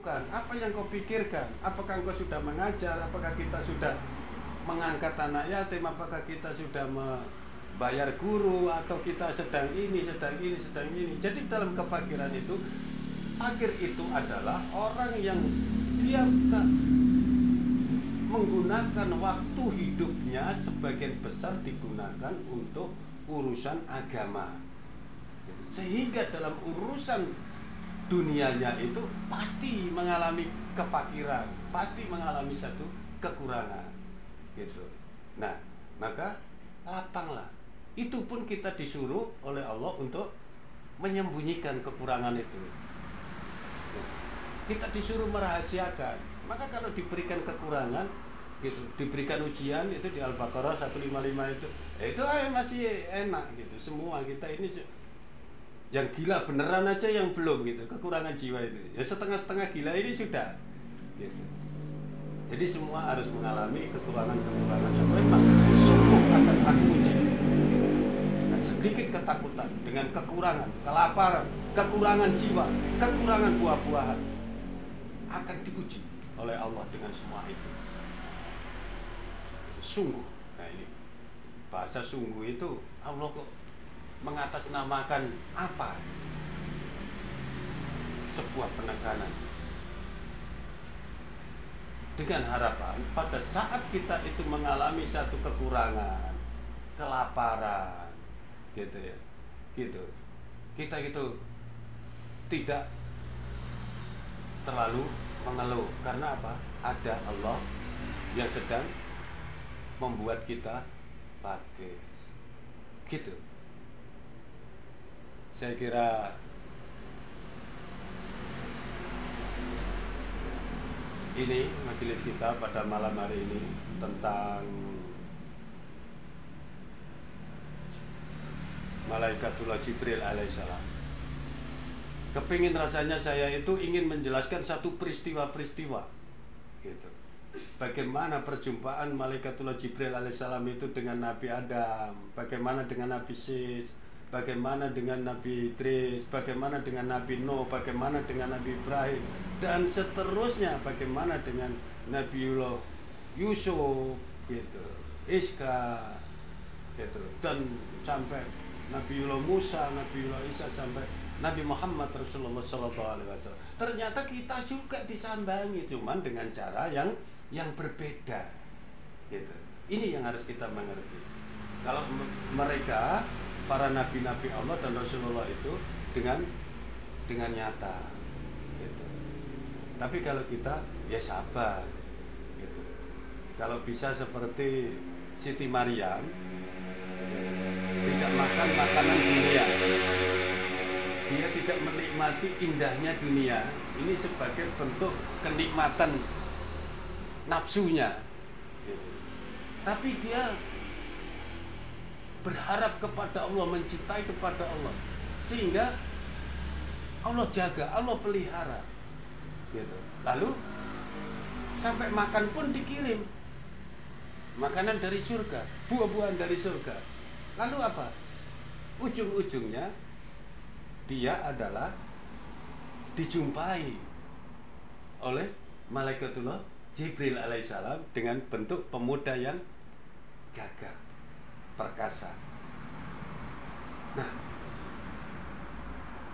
Apa yang kau pikirkan? Apakah engkau sudah mengajar? Apakah kita sudah mengangkat anak yatim? Apakah kita sudah membayar guru? Atau kita sedang ini, sedang ini, sedang ini? Jadi dalam kefakiran itu, fakir itu adalah orang yang dia menggunakan waktu hidupnya sebagian besar digunakan untuk urusan agama, sehingga dalam urusan dunianya itu pasti mengalami kefakiran, pasti mengalami satu kekurangan, gitu. Nah, maka lapanglah. Itu pun kita disuruh oleh Allah untuk menyembunyikan kekurangan itu. Kita disuruh merahasiakan. Maka kalau diberikan kekurangan, gitu, diberikan ujian itu di Al-Baqarah 155 itu masih enak gitu. Semua kita ini yang gila beneran aja yang belum gitu, kekurangan jiwa itu. Ya setengah-setengah gila ini sudah gitu. Jadi semua harus mengalami kekurangan-kekurangan yang memang sungguh akan aku uji. Dan sedikit ketakutan dengan kekurangan, kelaparan, kekurangan jiwa, kekurangan buah-buahan akan diuji oleh Allah dengan semua itu. Sungguh. Nah ini bahasa sungguh itu Allah kok mengatasnamakan apa? Sebuah penekanan. Dengan harapan pada saat kita itu mengalami satu kekurangan, kelaparan, gitu ya, gitu, kita gitu tidak terlalu mengeluh. Karena apa? Ada Allah yang sedang membuat kita fakir, gitu. Saya kira ini majelis kita pada malam hari ini tentang Malaikatullah Jibril alaihissalam. Kepingin rasanya saya itu ingin menjelaskan satu peristiwa-peristiwa, gitu. Bagaimana perjumpaan Malaikatullah Jibril alaihissalam itu dengan Nabi Adam, bagaimana dengan Nabi Sis, bagaimana dengan Nabi Idris, bagaimana dengan Nabi Nuh, bagaimana dengan Nabi Ibrahim, dan seterusnya, bagaimana dengan Nabiullah Yusuf, gitu, Iska, gitu, dan sampai Nabiullah Musa, Nabiullah Isa, sampai Nabi Muhammad Rasulullah SAW. Ternyata kita juga disambangi, cuman dengan cara yang berbeda, gitu. Ini yang harus kita mengerti. Kalau mereka para nabi-nabi Allah dan Rasulullah itu dengan nyata, gitu. Tapi kalau kita ya sabar, gitu. Kalau bisa seperti Siti Maryam, tidak makan makanan dunia, dia tidak menikmati indahnya dunia ini sebagai bentuk kenikmatan nafsunya, gitu. Tapi dia berharap kepada Allah, mencintai kepada Allah, sehingga Allah jaga, Allah pelihara, gitu. Lalu sampai makan pun dikirim makanan dari surga, buah-buahan dari surga. Lalu apa? Ujung-ujungnya dia adalah dijumpai oleh Malaikatullah Jibril alaihissalam dengan bentuk pemuda yang gagah, perkasa. Nah,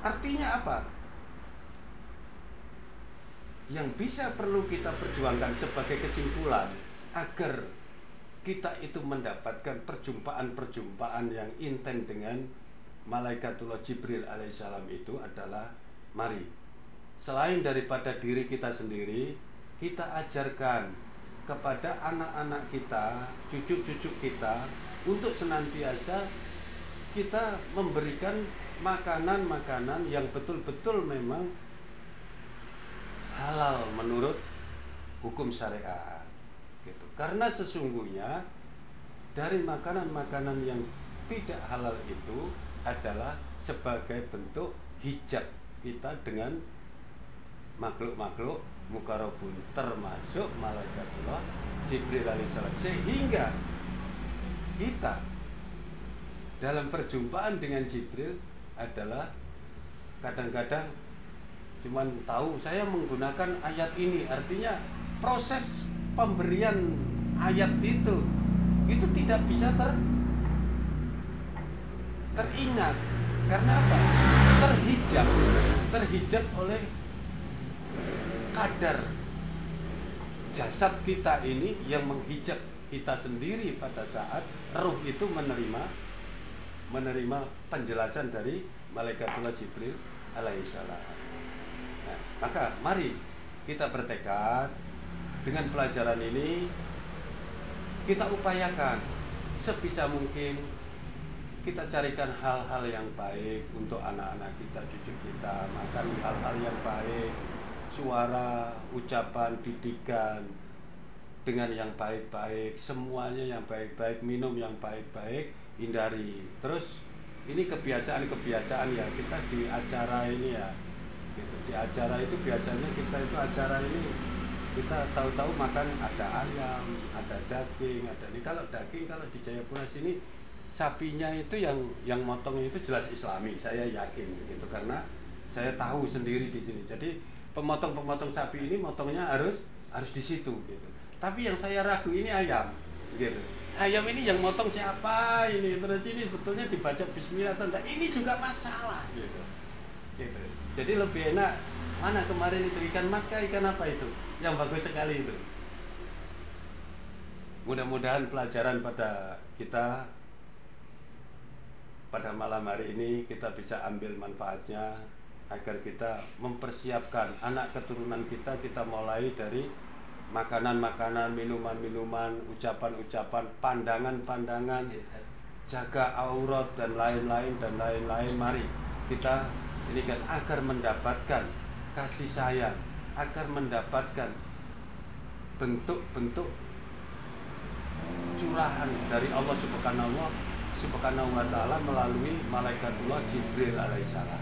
artinya apa? Yang bisa perlu kita perjuangkan sebagai kesimpulan agar kita itu mendapatkan perjumpaan-perjumpaan yang intens dengan Malaikatullah Jibril alaihissalam itu adalah, mari, selain daripada diri kita sendiri, kita ajarkan kepada anak-anak kita, cucu-cucu kita, untuk senantiasa kita memberikan makanan-makanan yang betul-betul memang halal menurut hukum syariat, gitu. Karena sesungguhnya dari makanan-makanan yang tidak halal itu adalah sebagai bentuk hijab kita dengan makhluk-makhluk mukarrabun, termasuk Malaikatullah Jibril alaihissalam. Sehingga kita dalam perjumpaan dengan Jibril adalah kadang-kadang cuman tahu saya menggunakan ayat ini, artinya proses pemberian ayat itu tidak bisa teringat. Karena apa? Terhijab oleh kadar jasad kita ini yang menghijab kita sendiri pada saat ruh itu menerima penjelasan dari Malaikatullah Jibril alaihissalam. Nah, maka mari kita bertekad dengan pelajaran ini, kita upayakan sebisa mungkin kita carikan hal-hal yang baik untuk anak-anak kita, cucu kita, makan hal-hal yang baik, suara, ucapan, didikan dengan yang baik-baik, semuanya yang baik-baik, minum yang baik-baik, hindari. Terus ini kebiasaan-kebiasaan ya, kita di acara ini ya, gitu. Di acara itu biasanya kita itu acara ini kita tahu-tahu makan ada ayam, ada daging, ada ini. Kalau daging, kalau di Jayapura sini sapinya itu yang motongnya itu jelas Islami, saya yakin gitu, karena saya tahu sendiri di sini. Jadi pemotong sapi ini motongnya harus di situ gitu. Tapi yang saya ragu ini ayam gitu. Ayam ini yang motong siapa ini? Terus ini betulnya dibaca bismillah atau enggak? Ini juga masalah gitu. Gitu. Jadi lebih enak mana kemarin itu ikan mas kah, ikan apa itu? Yang bagus sekali itu. Mudah-mudahan pelajaran pada kita pada malam hari ini kita bisa ambil manfaatnya, agar kita mempersiapkan anak keturunan kita mulai dari makanan-makanan, minuman-minuman, ucapan-ucapan, pandangan-pandangan, jaga aurat dan lain-lain. Mari kita ini kan agar mendapatkan kasih sayang, agar mendapatkan bentuk-bentuk curahan dari Allah Subhanahu wa ta'ala melalui Malaikatullah Jibril alaihissalam.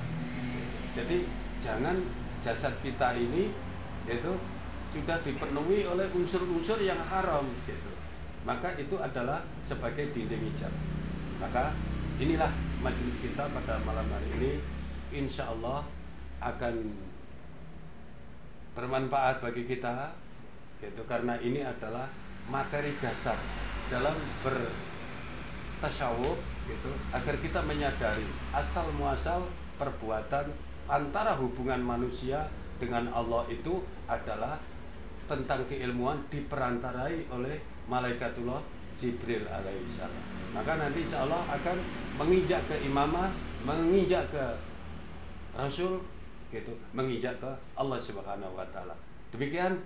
Jadi jangan jasad kita ini itu sudah dipenuhi oleh unsur-unsur yang haram gitu. Maka itu adalah sebagai dinding hijab. Maka inilah majelis kita pada malam hari ini, insya Allah akan bermanfaat bagi kita gitu, karena ini adalah materi dasar dalam bertasawuf gitu, agar kita menyadari asal muasal perbuatan antara hubungan manusia dengan Allah itu adalah tentang keilmuan diperantarai oleh Malaikatullah Jibril alaihissalam. Maka nanti insya Allah akan menginjak ke imamah, menginjak ke Rasul gitu, menginjak ke Allah Subhanahu wa ta'ala. Demikian,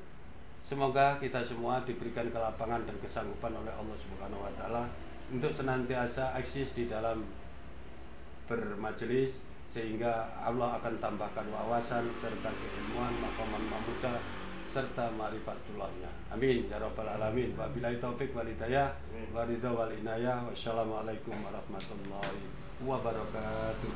semoga kita semua diberikan kelapangan dan kesanggupan oleh Allah Subhanahu wa ta'ala untuk senantiasa eksis di dalam bermajelis, sehingga Allah akan tambahkan wawasan serta keilmuan, maqaman mahmudah serta ma'rifatullahnya. Amin ya rabbal alamin. Wabillahi taufik wal hidayah wa ridha wal inayah. Wassalamualaikum warahmatullahi wabarakatuh.